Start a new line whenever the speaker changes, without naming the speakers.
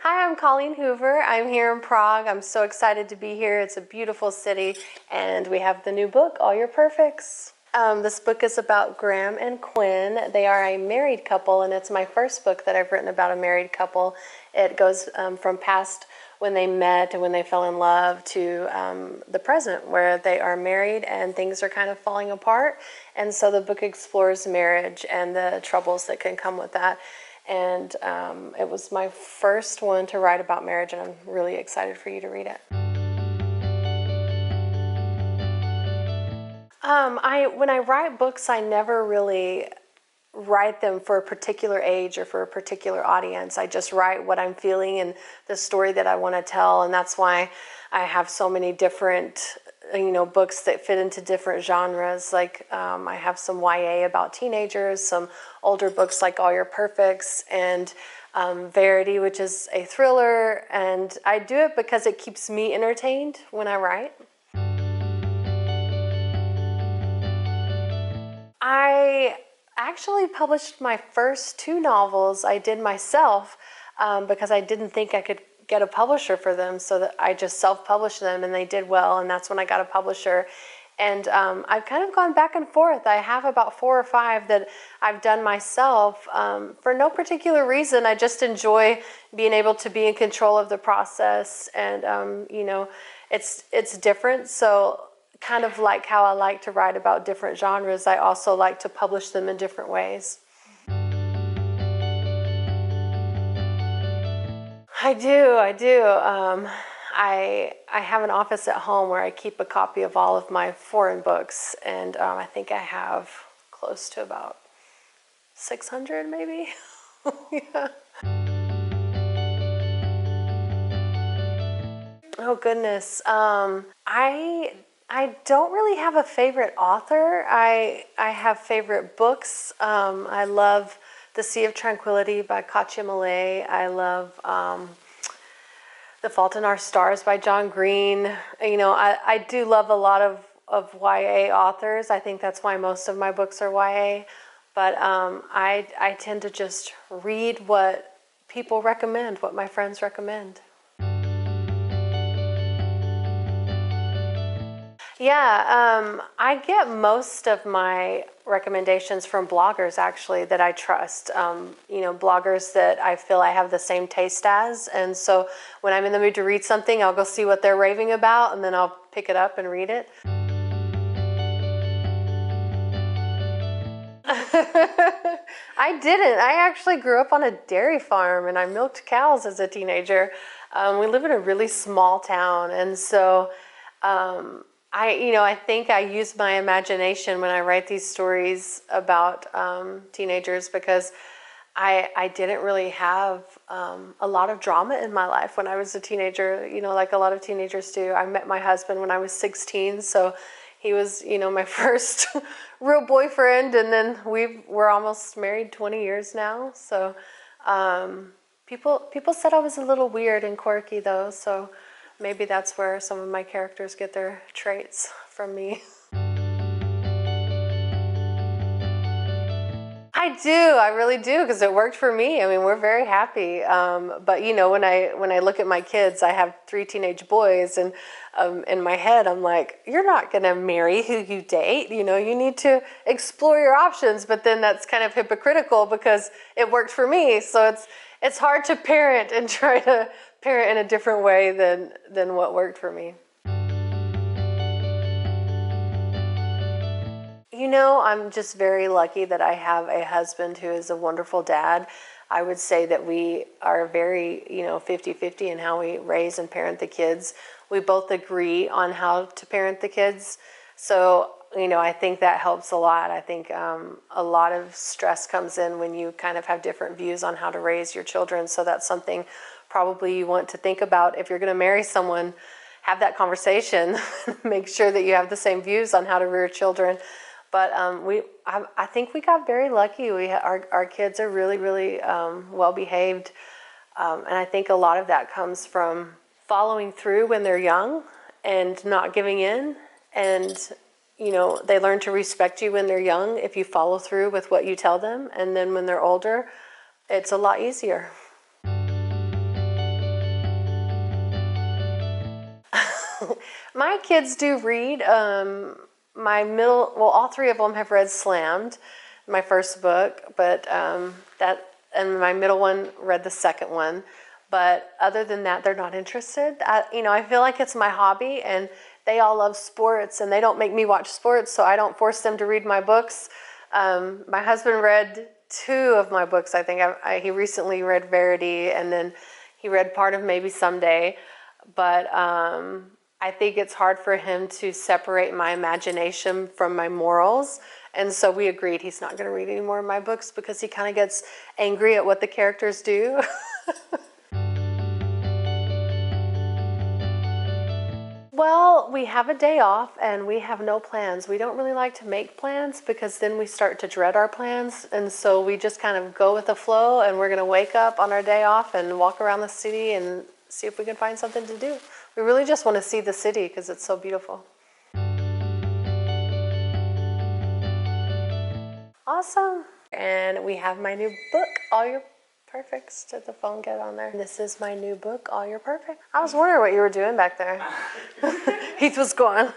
Hi, I'm Colleen Hoover. I'm here in Prague. I'm so excited to be here. It's a beautiful city, and we have the new book, All Your Perfects. This book is about Graham and Quinn. They are a married couple, and it's my first book that I've written about a married couple. It goes from past when they met and when they fell in love to the present where they are married and things are kind of falling apart. And so the book explores marriage and the troubles that can come with that. And it was my first one to write about marriage, and I'm really excited for you to read it. When I write books, I never really write them for a particular age or for a particular audience. I just write what I'm feeling and the story that I want to tell, and that's why I have so many different books that fit into different genres. Like I have some YA about teenagers, some older books like All Your Perfects, and Verity, which is a thriller, and I do it because it keeps me entertained when I write. I actually published my first 2 novels I did myself because I didn't think I could get a publisher for them, so that I just self-published them, and they did well, and that's when I got a publisher. And I've kind of gone back and forth. I have about 4 or 5 that I've done myself for no particular reason. I just enjoy being able to be in control of the process, and it's different. So kind of like how I like to write about different genres, I also like to publish them in different ways. I do. I have an office at home where I keep a copy of all of my foreign books, and I think I have close to about 600 maybe. Yeah. Oh goodness. I don't really have a favorite author. I have favorite books. I love The Sea of Tranquility by Katya Millay. I love The Fault in Our Stars by John Green. I do love a lot of YA authors. I think that's why most of my books are YA. But I tend to just read what people recommend, what my friends recommend. Yeah, I get most of my recommendations from bloggers, actually, that I trust. Bloggers that I feel I have the same taste as. And so when I'm in the mood to read something, I'll go see what they're raving about, and then I'll pick it up and read it. I didn't. I actually grew up on a dairy farm, and I milked cows as a teenager. We live in a really small town, and so I think I use my imagination when I write these stories about teenagers, because I didn't really have a lot of drama in my life when I was a teenager, like a lot of teenagers do. I met my husband when I was 16, so he was, my first real boyfriend, and then we're almost married 20 years now. So people said I was a little weird and quirky, though, so maybe that's where some of my characters get their traits from me. I do, I really do, because it worked for me. I mean, we're very happy. But when I look at my kids, I have 3 teenage boys, and in my head, I'm like, you're not going to marry who you date. You need to explore your options. But then that's kind of hypocritical because it worked for me. So it's hard to parent and try to parent in a different way than what worked for me. I'm just very lucky that I have a husband who is a wonderful dad. I would say that we are very, 50-50 in how we raise and parent the kids. We both agree on how to parent the kids. So, I think that helps a lot. I think a lot of stress comes in when you kind of have different views on how to raise your children. So that's something probably you want to think about if you're going to marry someone. Have that conversation. Make sure that you have the same views on how to rear children. But I think we got very lucky. Our kids are really, really well behaved, and I think a lot of that comes from following through when they're young and not giving in. And they learn to respect you when they're young if you follow through with what you tell them, and then when they're older, it's a lot easier. My kids do read. All three of them have read Slammed, my first book, but and my middle one read the second one. But other than that, they're not interested. I feel like it's my hobby, and they all love sports, and they don't make me watch sports, so I don't force them to read my books. My husband read 2 of my books, I think. He recently read Verity, and then he read part of Maybe Someday. But I think it's hard for him to separate my imagination from my morals. And so we agreed he's not going to read any more of my books because he kind of gets angry at what the characters do. Well, we have a day off and we have no plans. We don't really like to make plans because then we start to dread our plans. And so we just kind of go with the flow, and we're going to wake up on our day off and walk around the city and see if we can find something to do. We really just want to see the city because it's so beautiful. Awesome. And we have my new book, All Your Perfects. Did the phone get on there? This is my new book, All Your Perfect. I was wondering what you were doing back there. Heath was gone.